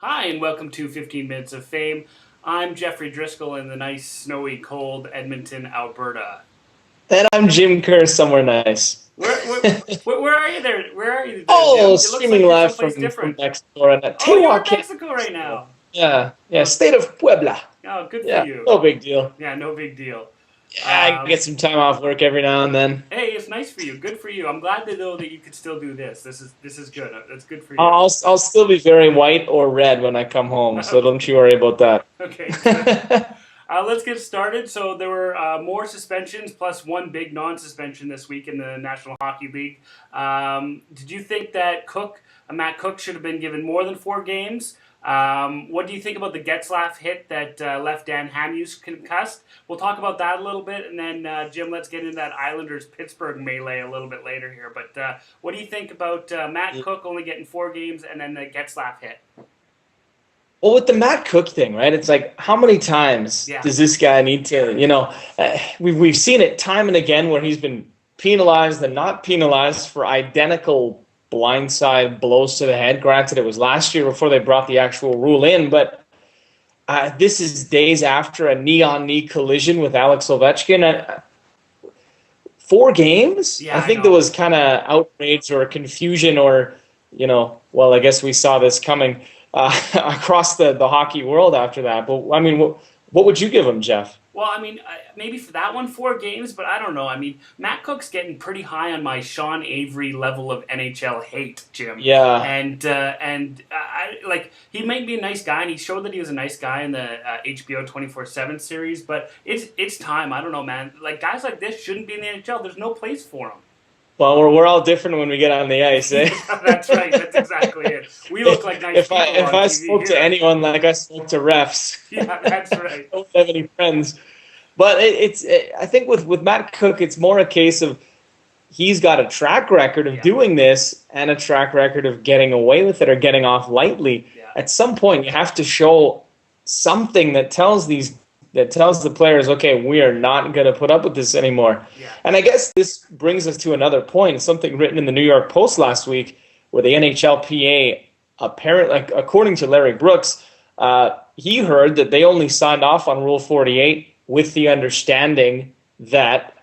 Hi, and welcome to 15 Minutes of Fame. I'm Geoffrey Driscoll in the nice, snowy, cold Edmonton, Alberta. And I'm Jim Kerr, somewhere nice. Where are you there? Where are you there, Oh, Jim? It looks streaming like you're live someplace from different. Mexico and Oh, you're in Tehuacan. Mexico right now. Yeah, Oh, state of Puebla. oh, good for Yeah, you. no big deal. Yeah, no big deal. Yeah, I get some time off work every now and then. Hey, it's nice for you. Good for you. I'm glad to know that you can still do this. This is good. That's good for you. I'll still be very white or red when I come home, so don't you worry about that. Okay, good. Let's get started. So there were more suspensions plus one big non-suspension this week in the National Hockey League. Did you think that Matt Cook should have been given more than 4 games? What do you think about the Getzlaf hit that left Dan Hamhuis concussed? We'll talk about that a little bit, and then Jim, let's get into that Islanders-Pittsburgh melee a little bit later here. But what do you think about Matt Cook only getting 4 games and then the Getzlaf hit? Well, with the Matt Cook thing, right? It's like, how many times does this guy need to, we've seen it time and again where he's been penalized and not penalized for identical blindside blows to the head. Granted, it was last year before they brought the actual rule in, but this is days after a knee-on-knee collision with Alex Ovechkin. 4 games? Yeah, I think there was kind of outrage or confusion or, I guess we saw this coming across the hockey world after that. But, I mean, what would you give him, Jeff? Well, I mean, maybe for that one, 4 games, but I don't know. I mean, Matt Cook's getting pretty high on my Sean Avery level of NHL hate, Jim. Yeah. And he might be a nice guy, and he showed that he was a nice guy in the HBO 24/7 series. But it's time. I don't know, man. Like, guys like this shouldn't be in the NHL. There's no place for them. Well, we're all different when we get on the ice, eh? That's right. That's exactly it. We look like nice people if I spoke to anyone like I spoke to refs, yeah, that's right. I don't have any friends. But I think with Matt Cook, it's more a case of he's got a track record of doing this and a track record of getting away with it or getting off lightly. Yeah. At some point, you have to show something that tells the players, okay, we are not going to put up with this anymore. Yeah. And I guess this brings us to another point, something written in the New York Post last week, where the NHLPA, apparently, according to Larry Brooks, he heard that they only signed off on Rule 48 with the understanding that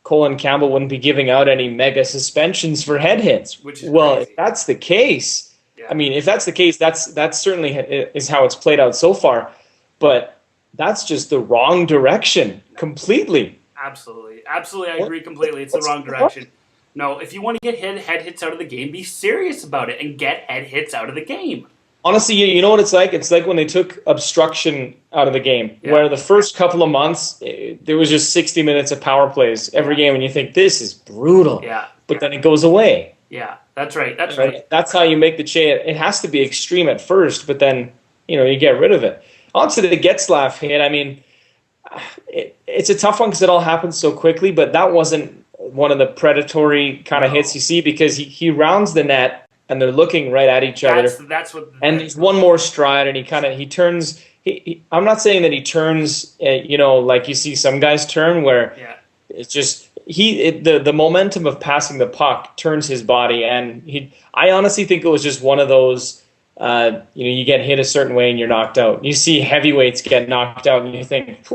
Colin Campbell wouldn't be giving out any mega suspensions for head hits. Which is well, crazy. If that's the case, I mean, if that's the case, that certainly is how it's played out so far. But that's just the wrong direction completely. Absolutely. I agree completely. It's the wrong direction. No, if you want to get head hits out of the game, be serious about it and get head hits out of the game. Honestly, you know what it's like? It's like when they took obstruction out of the game, where the first couple of months, there was just 60 minutes of power plays every game, and you think, this is brutal. Yeah. But then it goes away. Yeah, that's right. That's right. That's how you make the change. It has to be extreme at first, but then, you get rid of it. On to the Getzlaf hit. I mean, it's a tough one because it all happens so quickly, but that wasn't one of the predatory kind of hits you see because he rounds the net, and they're looking right at each other. That's what. And there's one more stride, and he turns. I'm not saying that he turns, like you see some guys turn, where it's just the momentum of passing the puck turns his body, and I honestly think it was just one of those. You get hit a certain way and you're knocked out. You see heavyweights get knocked out, and you think,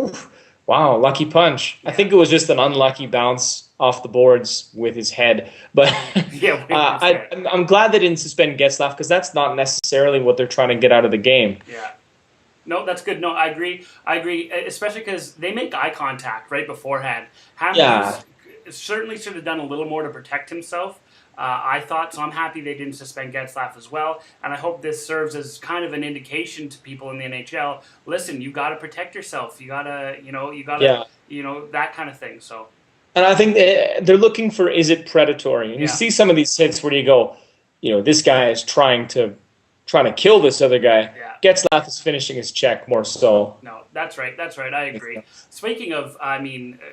wow, lucky punch. I think it was just an unlucky bounce off the boards with his head. But I'm glad they didn't suspend Getzlaf because that's not necessarily what they're trying to get out of the game. Yeah. No, that's good. No, I agree. Especially because they make eye contact right beforehand. Hamhuis certainly should have done a little more to protect himself. I thought, so I'm happy they didn't suspend Getzlaf as well, and I hope this serves as kind of an indication to people in the NHL. Listen, you got to protect yourself. You gotta, that kind of thing. So, and I think they're looking for, is it predatory? And you see some of these hits where you go, this guy is trying to kill this other guy. Yeah. Getzlaf is finishing his check more so. No, that's right. I agree. Speaking of,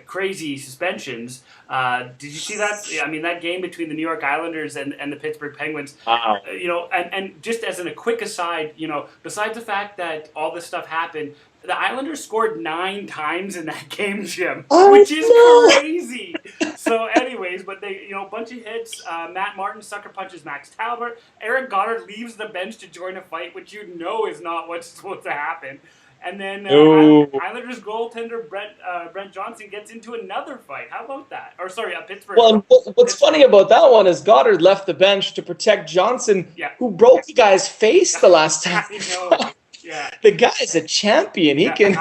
crazy suspensions, did you see that? I mean, that game between the New York Islanders and the Pittsburgh Penguins, and just as a quick aside, besides the fact that all this stuff happened, The Islanders scored 9 times in that game, Jim, Oh, which is no. crazy. So, anyways, but they, a bunch of hits. Matt Martin sucker punches Max Talbot. Eric Goddard leaves the bench to join a fight, which is not what's supposed to happen. And then Islanders goaltender Brent Johnson gets into another fight. How about that? Or sorry, Pittsburgh. Well, what's funny about that one is Goddard left the bench to protect Johnson, who broke the guy's face the last time. I know. Yeah. The guy's a champion. He can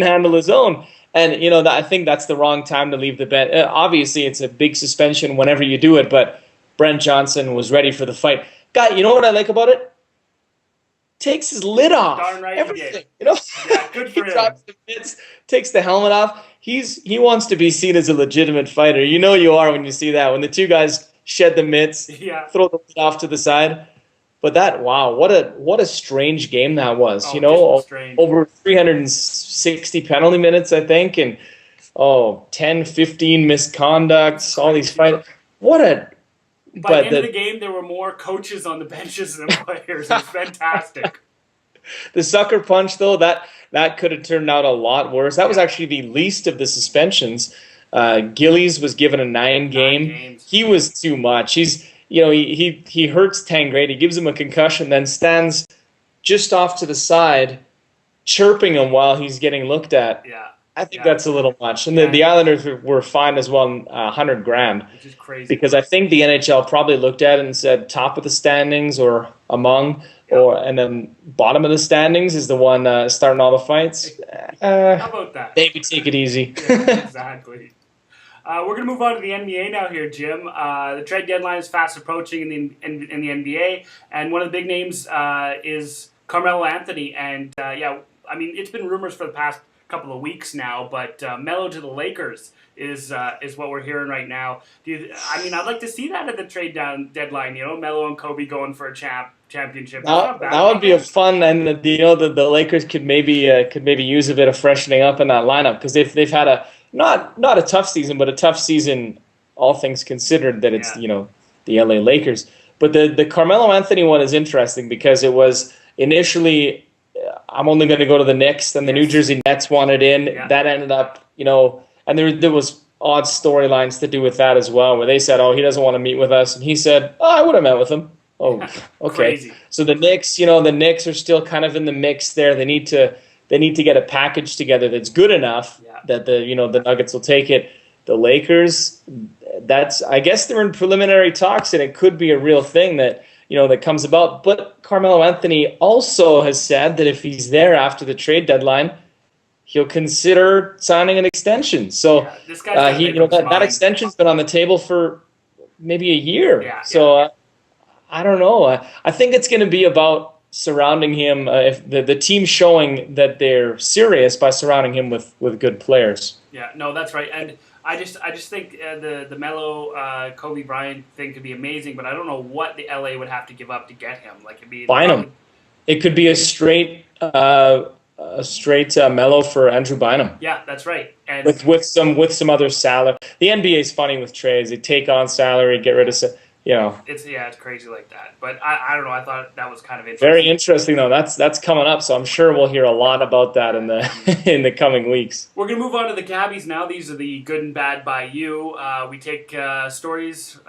handle his own. And I think that's the wrong time to leave the bench. Obviously, it's a big suspension whenever you do it, but Brent Johnson was ready for the fight. Guy, you know what I like about it? Takes his lid off. Darn right. Everything. Yeah, good for he him. drops the mitts, takes the helmet off. He wants to be seen as a legitimate fighter. You are when you see that. When the two guys shed the mitts, throw the lid off to the side. But what a strange game that was. Over 360 penalty minutes, I think, and 10, 15 misconducts, all these fights. By the end of the game, there were more coaches on the benches than players. It was fantastic. The sucker punch, though, that could have turned out a lot worse. That was actually the least of the suspensions. Gillies was given a 9-game. He was too much. He hurts Tangrade. He gives him a concussion, then stands just off to the side, chirping him while he's getting looked at. Yeah. I think that's a little much. And the Islanders were fined as well, $100,000. Which is crazy. Because I think the NHL probably looked at it and said top of the standings or among, and then bottom of the standings is the one starting all the fights. How about that? Maybe take it easy. Exactly. We're going to move on to the NBA now here, Jim. The trade deadline is fast approaching in the NBA, and one of the big names is Carmelo Anthony. And, it's been rumors for the past couple of weeks now, but Melo to the Lakers is what we're hearing right now. I'd like to see that at the trade deadline. Melo and Kobe going for a championship. That would be a fun, and the Lakers could maybe use a bit of freshening up in that lineup because they've had a not a tough season, but a tough season, all things considered. That it's the LA Lakers, but the Carmelo Anthony one is interesting because it was initially. I'm only going to go to the Knicks. Then the New Jersey Nets wanted in. Yeah. That ended up, and there was odd storylines to do with that as well, where they said, "Oh, he doesn't want to meet with us," and he said, "Oh, I would have met with him." Oh, okay. Crazy. So the Knicks, the Knicks are still kind of in the mix there. They need to get a package together that's good enough that the Nuggets will take it. The Lakers, I guess they're in preliminary talks, and it could be a real thing that comes about. But Carmelo Anthony also has said that if he's there after the trade deadline, he'll consider signing an extension. So this guy's that extension's been on the table for maybe a year. I don't know. I think it's going to be about surrounding him. If the team showing that they're serious by surrounding him with good players. Yeah, no, that's right. And I just think the Melo Kobe Bryant thing could be amazing, but I don't know what the LA would have to give up to get him. Like it'd be Bynum. It could be a straight Melo for Andrew Bynum. Yeah, that's right. And with some other salary. The NBA is funny with trades. They take on salary, get rid of. It's crazy like that. But I don't know. I thought that was kind of interesting. Very interesting though. That's coming up, so I'm sure we'll hear a lot about that in the coming weeks. We're gonna move on to the GABBYs now. These are the good and bad by you. We take stories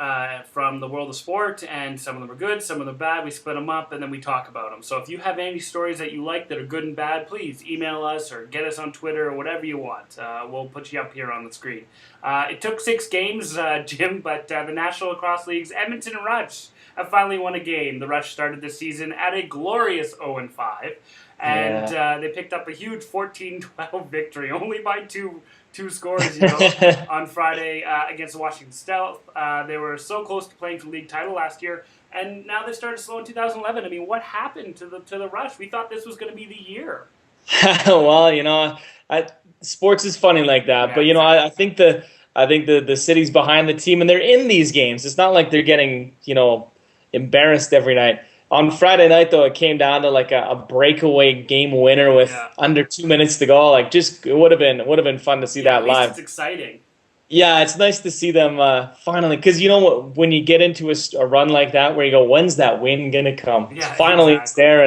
from the world of sport, and some of them are good, some of them are bad. We split them up and then we talk about them. So if you have any stories that you like that are good and bad, please email us or get us on Twitter or whatever you want. We'll put you up here on the screen. It took 6 games, Jim, but the National Lacrosse League's Edmonton Rush have finally won a game. The Rush started the season at a glorious 0-5, and they picked up a huge 14-12 victory, only by two scores on Friday against the Washington Stealth. They were so close to playing for the league title last year, and now they started slow in 2011. I mean, what happened to the Rush? We thought this was going to be the year. Well, sports is funny like that, but I think the city's behind the team, and they're in these games. It's not like they're getting, embarrassed every night. On Friday night, though, it came down to like a breakaway game winner with under 2 minutes to go. Like, just it would have been fun to see that live. It's exciting. Yeah, it's nice to see them finally, because when you get into a run like that, where you go, when's that win gonna come? Yeah, finally, exactly. It's there,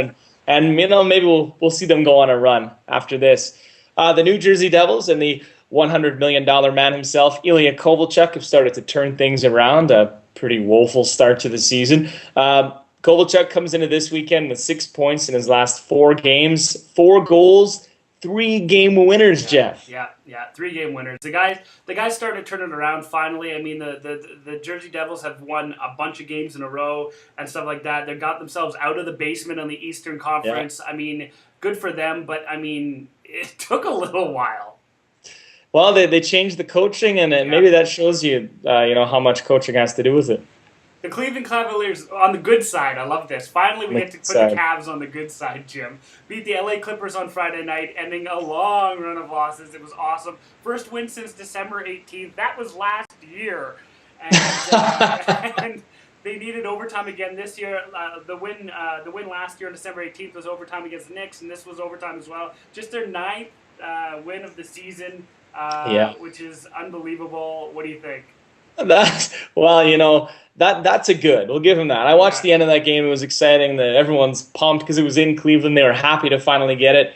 And maybe we'll see them go on a run after this. The New Jersey Devils and the $100 million man himself, Ilya Kovalchuk, have started to turn things around. A pretty woeful start to the season. Kovalchuk comes into this weekend with 6 points in his last 4 games, 4 goals, 3 game winners, Jeff. Yeah, 3 game winners. The guys started turning around finally. I mean, the Jersey Devils have won a bunch of games in a row and stuff like that. They got themselves out of the basement on the Eastern Conference. Yeah. I mean, good for them, but I mean, it took a little while. Well, they changed the coaching, and maybe that shows you, how much coaching has to do with it. The Cleveland Cavaliers, on the good side, I love this. Finally, we get to put the Cavs on the good side, Jim. Beat the LA Clippers on Friday night, ending a long run of losses. It was awesome. First win since December 18th. That was last year. And they needed overtime again this year. The win last year on December 18th was overtime against the Knicks, and this was overtime as well. Just their 9th win of the season, which is unbelievable. What do you think? That's a good. We'll give him that. I watched the end of that game. It was exciting. Everyone's pumped because it was in Cleveland. They were happy to finally get it.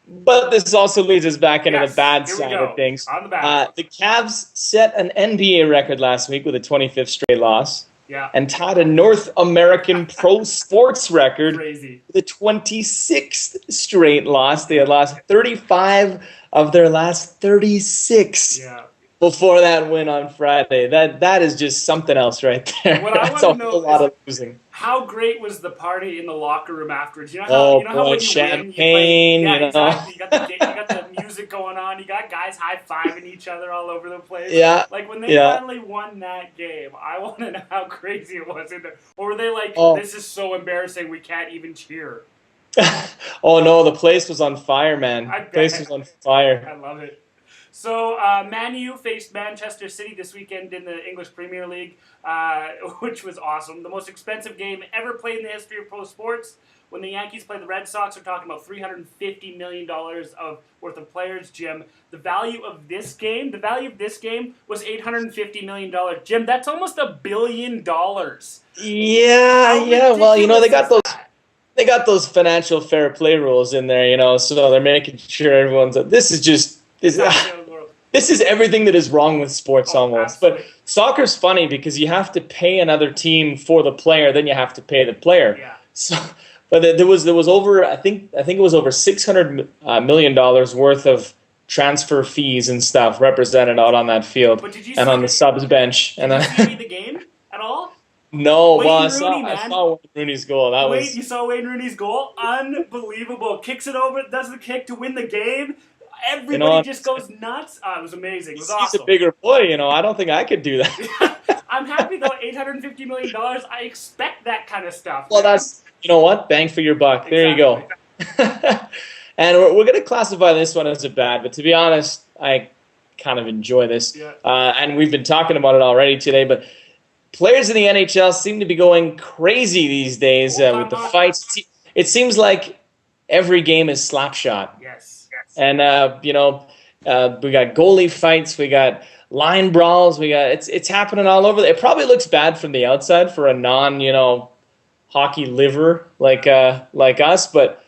But this also leads us back into the bad side of things. On the bad. The Cavs set an NBA record last week with a 25th straight loss. Yeah. And tied a North American pro sports record with a 26th straight loss. They had lost 35 of their last 36. Yeah. Before that win on Friday. That is just something else right there. That's a whole lot of losing. How great was the party in the locker room afterwards? You know how when you champagne, win, exactly. You got the music going on. You got guys high-fiving each other all over the place. Yeah. Like when they finally won that game, I want to know how crazy it was in there. Or were they like, this is so embarrassing, we can't even cheer? Oh no, the place was on fire, man. The place was on fire. I love it. So, Man U faced Manchester City this weekend in the English Premier League, which was awesome. The most expensive game ever played in the history of pro sports. When the Yankees played the Red Sox, we're talking about $350 million worth of players, Jim. The value of this game was $850 million. Jim, that's almost $1 billion. Yeah. Well, they got those financial fair play rules in there, so they're making sure everyone's. This is everything that is wrong with sports almost. Absolutely. But soccer's funny because you have to pay another team for the player, then you have to pay the player. Yeah. So, but there was over I think it was over $600 million worth of transfer fees and stuff represented out on that field and on the subs bench. Did you see the game at all? No, I saw Wayne Rooney's goal. You saw Wayne Rooney's goal? Unbelievable. Kicks it over, does the kick to win the game. Everybody just goes nuts. It was amazing. It was awesome. He's a bigger boy, I don't think I could do that. I'm happy though. $850 million. I expect that kind of stuff. Well, that's bang for your buck. Exactly. There you go. And we're going to classify this one as a bad, but to be honest, I kind of enjoy this. Yeah. And we've been talking about it already today, but players in the NHL seem to be going crazy these days with the fights. It seems like every game is Slapshot. Yes. And we got goalie fights, we got line brawls, it's happening all over. It probably looks bad from the outside for a hockey liver like us, but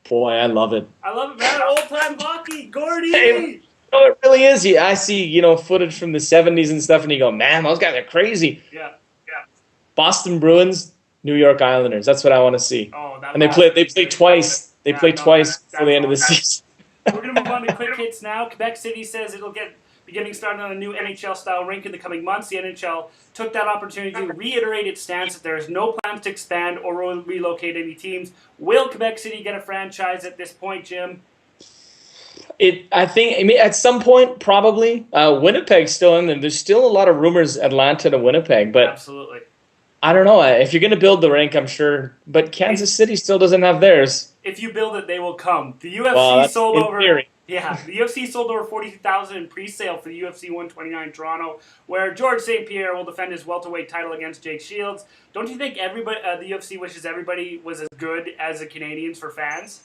boy, I love it. I love it, man. Old time hockey, Gordy. It really is. I see footage from the 70s and stuff, and you go, man, those guys are crazy. Yeah. Boston Bruins, New York Islanders. That's what I want to see. And they play twice. They play twice for the end of the season. We're going to move on to quick hits now. Quebec City says it'll be getting started on a new NHL-style rink in the coming months. The NHL took that opportunity to reiterate its stance that there is no plans to expand or relocate any teams. Will Quebec City get a franchise at this point, Jim? I think at some point, probably. Winnipeg's still in there. There's still a lot of rumors Atlanta to Winnipeg, but absolutely. I don't know. If you're going to build the rink, I'm sure. But Kansas City still doesn't have theirs. If you build it, they will come. The UFC sold over. Theory. Yeah, the UFC sold over 42,000 in pre-sale for the UFC 129 Toronto, where George St. Pierre will defend his welterweight title against Jake Shields. Don't you think everybody, the UFC wishes everybody was as good as the Canadians for fans?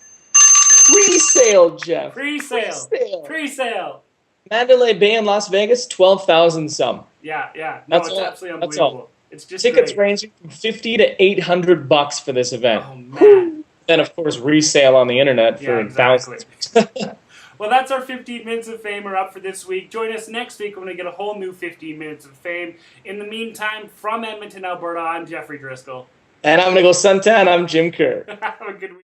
Pre-sale, Jeff. Pre-sale. Mandalay Bay in Las Vegas, 12,000 some. Yeah. No, it's absolutely unbelievable. It's just tickets great. ranging from $50 to $800 for this event. Oh man. then, of course, resale on the internet for exactly. thousands. Well, that's our 15 Minutes of Fame are up for this week. Join us next week when we get a whole new 15 Minutes of Fame. In the meantime, from Edmonton, Alberta, I'm Geoffrey Driscoll. And I'm going to go suntan. I'm Jim Kerr. Have a good week.